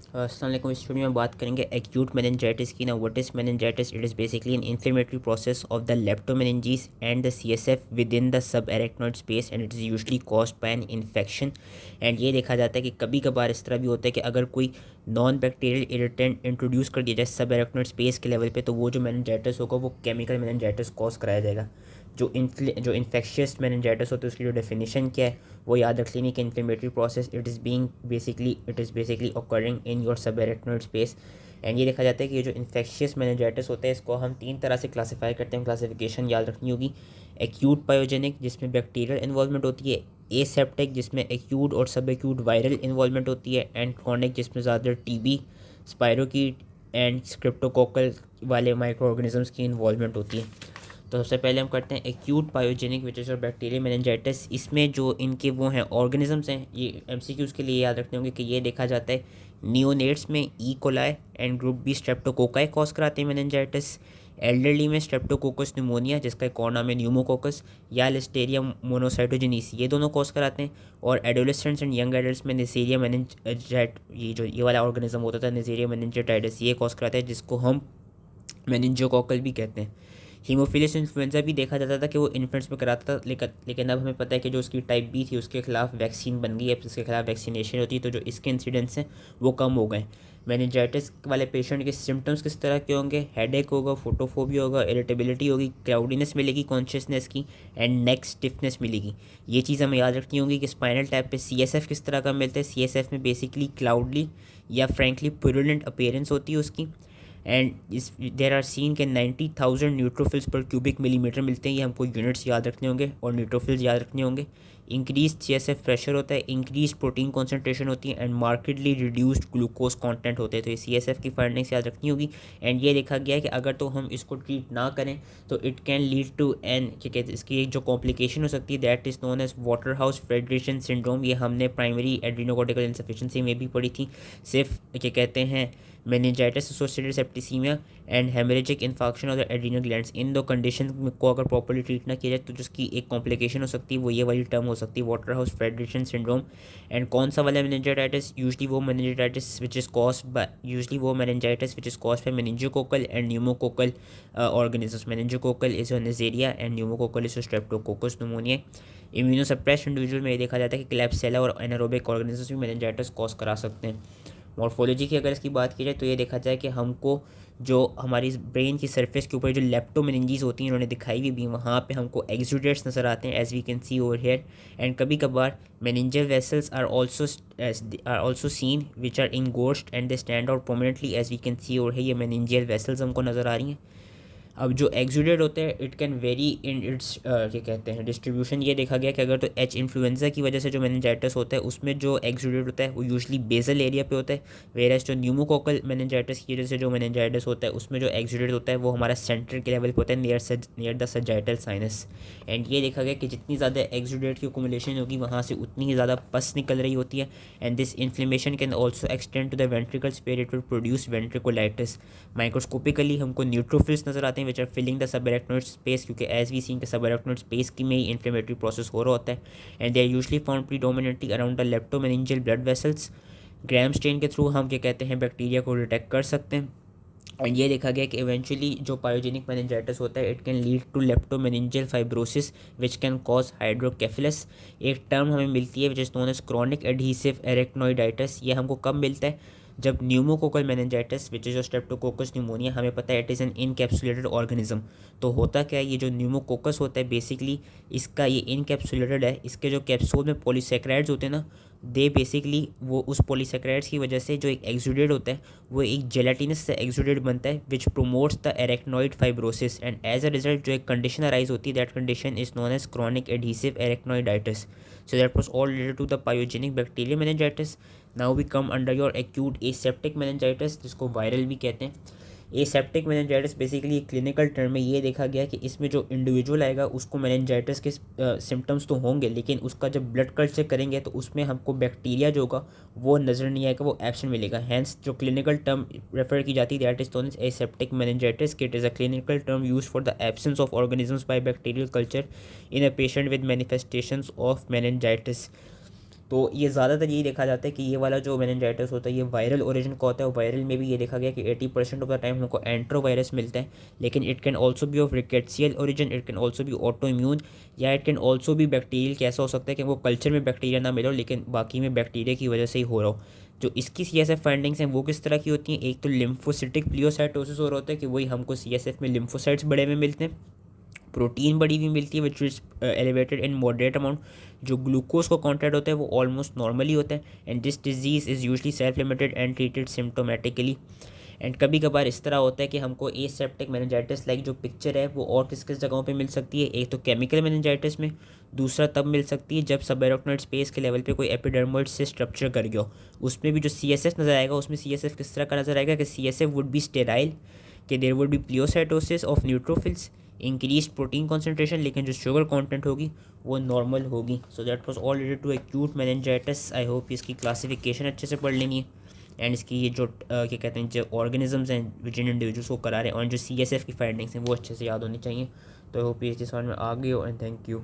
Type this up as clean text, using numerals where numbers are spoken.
अस्सलाम वालेकुम। इस वीडियो में बात करेंगे एक्यूट मेनिंजाइटिस की। ना what is meningitis? It is basically an inflammatory process of the leptomeninges and the CSF within the subarachnoid space and it is usually caused by an infection. And ये देखा जाता है कि कभी कभार इस तरह भी होता है कि अगर कोई नॉन बैक्टीरियल इरिटेंट इंट्रोड्यूस कर दिया जाए सब एरेक्नोइड स्पेस के लेवल पे, तो वो जो मेनिंजाइटिस होगा वो केमिकल मेनिंजाइटिस कॉज कराया जाएगा। जो इन्फेक्शियस मेनिंजाइटिस होता है उसकी जो डेफिनेशन क्या है वो याद रख लेनी कि inflammatory process it is basically occurring in your सब एरेक्नोइड स्पेस। एंड ये देखा जाता है कि ये जो इन्फेक्शियस मेनिंजाइटिस होता है इसको हम 3 तरह से क्लासीफाई करते हैं। क्लासिफिकेशन याद रखनी होगी। एक्यूट पायोजेनिक जिसमें बैक्टीरियल इन्वॉल्वमेंट होती है, एसेप्टिक जिसमें एक्यूट और सब एक्यूट वायरल इन्वॉल्वमेंट होती है, एंड क्रॉनिक जिसमें ज़्यादातर टीबी, स्पायरोकीट एंड स्क्रिप्टोकोकल वाले माइक्रो ऑर्गेनिजम्स की इन्वॉल्वमेंट होती है। तो सबसे पहले हम करते हैं एक्यूट पायोजेनिक विच इज़ और बैक्टीरियल मेनिंजाइटिस। इसमें जो इनके वो हैं ऑर्गेनिजम्स हैं, ये एमसीक्यूज़ के लिए याद रखते होंगे कि ये देखा जाता है नियोनेट्स में E coli and group B streptococci cause कराते हैं मेनिंजाइटिस। एल्डरली में स्ट्रेप्टोकोकस न्यूमोनिया जिसका एक और नाम है न्यूमोकोकस, या लिस्टेरिया मोनोसाइटोजेनिस, ये दोनों कॉज कराते हैं। और एडोलेसेंट्स एंड यंग एडल्ट्स में नेसेरिया मेनिंजाइट, ये वाला ऑर्गेनिज्म होता था नेसेरिया मेनिंजाइटिस, ये कॉज कराता है जिसको हम मेनिंजोकोकल भी कहते हैं। हीमोफिलिस इन्फ्लुएंजा भी देखा जाता था कि वो इन्फेंट्स में कराता था, लेकिन अब हमें पता है कि जो उसकी टाइप बी थी उसके खिलाफ वैक्सीन बन गई है, उसके खिलाफ वैक्सीनेशन होती है, तो जो इसके इंसिडेंट्स हैं वो कम हो गए। मेनिंजाइटिस वाले पेशेंट के सिम्टम्स किस तरह के होंगे? हेडेक होगा, फोटोफोबिया होगा, इरिटेबिलिटी होगी, क्लाउडीनेस मिलेगी कॉन्शियसनेस की, एंड नेक स्टिफनेस मिलेगी। ये चीज़ हमें याद रखनी होगी कि स्पाइनल टैप पे सीएसएफ किस तरह का मिलता है। सीएसएफ में बेसिकली क्लाउडली या फ्रेंकली पुरुलेंट अपीयरेंस होती है उसकी। एंड इस देर आर सीन के 90,000 न्यूट्रोफिल्स पर क्यूबिक मिलीमीटर मिलते हैं। ये हमको यूनिट्स याद रखने होंगे और न्यूट्रोफिल्स याद रखने होंगे। इंक्रीज सीएसएफ प्रेशर होता है, इंक्रीज प्रोटीन कॉन्सेंट्रेशन होती है, and markedly reduced glucose content होते हैं। तो ये सीएसएफ की फाइंडिंग्स याद रखनी होगी। एंड ये देखा गया है कि अगर तो हम इसको ट्रीट ना करें तो it can lead to an क्या कहते हैं इसकी एक जो कॉम्प्लिकेशन हो सकती है that is known as water house federation syndrome. ये हमने प्राइमरी एड्रीनोकोर्टिकल इंसफिशिएंसी में भी पढ़ी थी। सिर्फ क्या कहते हैं meningitis associated septicemia and hemorrhagic infarction of the adrenal glands, इन दो कंडीशन को अगर प्रॉपर्ली ट्रीट ना किया जाए तो जिसकी एक कॉम्प्लिकेशन हो सकती है वो ये वाली टर्म हो सकती है water house federation syndrome. And कौन सा वाला मेनिंजाइटिस? यूजली वो meningitis which is caused by meningococcal and pneumococcal organisms. Meningococcal is a neisseria and pneumococcal is streptococcus pneumoniae. Immunosuppressed individual में ये देखा जाता है कि क्लैप्सेला और एनारोबिक ऑर्गेनिजम्स भी मेनिंजाइटिस कॉज करा सकते हैं। मॉर्फोलॉजी की अगर इसकी बात की जाए तो ये देखा जाए कि हमको जो हमारी ब्रेन की सरफेस के ऊपर जो लेप्टोमेनिंजीज होती हैं इन्होंने दिखाई भी वहाँ पे हमको एक्सुडेट्स नज़र आते हैं as we can see over here. And कभी कभार meningeal vessels are also seen which are engorged and they stand out prominently as we can see over here. ये मेनिंजियल वेसल्स हमको नज़र आ रही हैं। अब जो एक्सुडेट होते हैं it can very in its क्या कहते हैं डिस्ट्रीब्यूशन। ये देखा गया कि अगर तो एच इन्फ्लुएंजा की वजह से जो मेनिंजाइटिस होता है उसमें जो एक्सुडेट होता है वो यूजली बेसल एरिया पे होता है, वेरएस जो न्यूमोकोकल मेनिंजाइटिस की वजह से जो मेनिंजाइटिस होता है उसमें जो एक्सुडेट होता है वो हमारा सेंटर के लेवल पे होता है near the sagittal sinus. And ये देखा गया कि जितनी ज़्यादा एक्सुडेट की अकोमोलेशन होगी वहाँ से उतनी ही ज़्यादा पस निकल रही होती है। And this inflammation can also extend to the ventricles where it will produce ventriculitis. Microscopically हमको न्यूट्रोफिल्स नजर आते हैं which are filling the subarachnoid space, क्योंकि एज वी सीन के सब एरेक्नोइड स्पेस की में ही इन्फ्लेमेटरी प्रोसेस हो रहा होता है। And they are usually found predominantly around the leptomeningeal blood vessels. Gram stain के थ्रू हम क्या कहते हैं बैक्टीरिया को डिटेक्ट कर सकते हैं। और ये देखा गया कि इवेंचुअली जो पायोजेनिक मेनिंजाइटिस होता है it can lead to leptomeningeal fibrosis which can cause hydrocephalus. एक टर्म हमें मिलती है which is known as chronic adhesive arachnoiditis. ये हमको कब मिलता है? जब pneumococcal meningitis which is streptococcus pneumoniae, हमें पता है it is an encapsulated organism. तो होता क्या है, ये जो न्यूमोकोकस होता है बेसिकली इसका ये इनकैप्सुलेटेड है, इसके जो कैप्सूल में पॉलीसेक्राइड्स होते हैं ना, दे बेसिकली वो उस पॉलीसेक्राइड्स की वजह से जो एक एक्सुडेट होता है वो एक जेलाटिनस से एक्सुडेट बनता है which promotes the arachnoid fibrosis. And as a result जो एक कंडीशन अराइज होती है that condition is known as chronic adhesive arachnoiditis. So that was all related to the pyogenic bacterial meningitis. Now we come under your acute aseptic meningitis जिसको viral भी कहते हैं। Aseptic meningitis basically एक clinical term है। ये देखा गया कि इसमें जो इंडिविजुअल आएगा उसको मेनिंजाइटिस के सिम्टम्स तो होंगे, लेकिन उसका जब ब्लड कल्चर करेंगे तो उसमें हमको बैक्टीरिया जो होगा वो नज़र नहीं आएगा, वो एब्सेंट मिलेगा। हैंस जो क्लिनिकल टर्म रेफर की जाती है that is known as aseptic meningitis. It is a clinical term use for the absence of organisms by bacterial culture in a patient with manifestations of meningitis. तो ये ज़्यादातर यही देखा जाता है कि ये वाला जो मेनिंजाइटिस होता है ये वायरल ओरिजिन का होता है। वायरल में भी ये देखा गया कि 80% ऑफ द टाइम हमको एंट्रोवायरस मिलता है, लेकिन it can also be of rickettsial origin, it can also be auto immune, या it can also be bacterial. कैसा हो सकता है कि वो कल्चर में बैक्टीरिया ना मिले हो लेकिन बाकी में बैक्टीरिया की वजह से ही हो रहा हो। जो इसकी CSF फाइंडिंग्स हैं वो किस तरह की होती हैं, एक तो लिम्फोसिटिक प्लियोसाइटोसिस हो रहा होता है कि वही हमको CSF में लिम्फोसाइट्स बड़े में मिलते हैं, प्रोटीन बड़ी हुई मिलती है which is elevated in moderate amount, जो ग्लूकोज का कॉन्टेंट होता है वो ऑलमोस्ट नॉर्मली होता है। And this disease is usually self limited and treated symptomatically. And कभी कभार इस तरह होता है कि हमको एसेप्टिक मेनिंजाइटिस लाइक जो पिक्चर है वो और किस किस जगहों पे मिल सकती है। एक तो केमिकल मेनिंजाइटिस में, दूसरा तब मिल सकती है जब सबएराक्नोइड स्पेस के लेवल पे कोई एपिडर्मोइड से स्ट्रक्चर कर गया हो। उसमें भी जो CSF नज़र आएगा उसमें CSF किस तरह का नज़र आएगा कि CSF वुड बी स्टेराइल, कि there would be pleocytosis of neutrophils, increase protein concentration, लेकिन जो शुगर कंटेंट होगी वो नॉर्मल होगी। So that was all related to acute meningitis. I hope इसकी क्लासिफिकेशन अच्छे से पढ़ लेनी है एंड इसकी ये जो क्या कहते हैं जो ऑर्गेनिजम्स हैं विच इन इंडिविजुअल्स को करा रहे हैं और जो CSF की फाइंडिंग्स हैं वो अच्छे से याद होनी चाहिए। तो आई होप ये समझ में आ गई हो एंड थैंक यू।